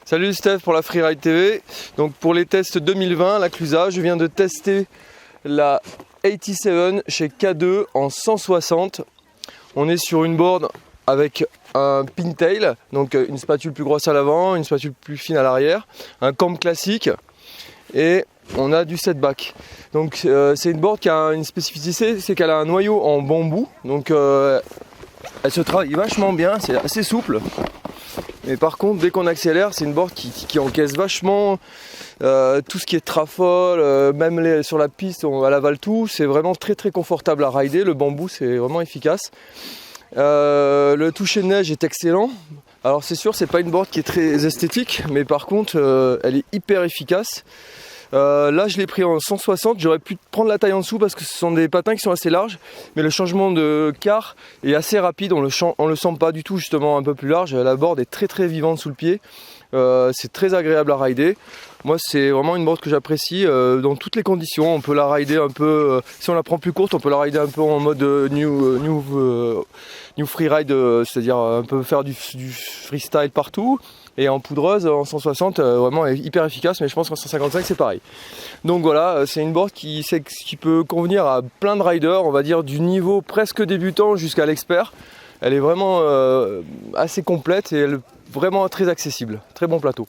Salut Steph pour la Freeride TV. Donc pour les tests 2020, la Clusa, je viens de tester la 87 chez K2 en 160. On est sur une board avec un pintail, donc une spatule plus grosse à l'avant, une spatule plus fine à l'arrière, un camp classique et on a du setback. Donc c'est une board qui a une spécificité, c'est qu'elle a un noyau en bambou, donc elle se travaille vachement bien, c'est assez souple. Mais par contre, dès qu'on accélère, c'est une board qui encaisse vachement tout ce qui est trafole, même sur la piste, elle avale tout. C'est vraiment très très confortable à rider. Le bambou, c'est vraiment efficace. Le toucher de neige est excellent. Alors c'est sûr, c'est pas une board qui est très esthétique, mais par contre, elle est hyper efficace. Là je l'ai pris en 160, j'aurais pu prendre la taille en dessous parce que ce sont des patins qui sont assez larges, mais le changement de quart est assez rapide, on le sent pas du tout justement un peu plus large, la board est très très vivante sous le pied, c'est très agréable à rider. Moi c'est vraiment une board que j'apprécie dans toutes les conditions, on peut la rider un peu, si on la prend plus courte, on peut la rider un peu en mode new freeride, c'est-à-dire un peu faire du freestyle partout. Et en poudreuse, en 160, vraiment hyper efficace, mais je pense qu'en 155 c'est pareil. Donc voilà, c'est une board qui peut convenir à plein de riders, on va dire du niveau presque débutant jusqu'à l'expert. Elle est vraiment assez complète et elle est vraiment très accessible, très bon plateau.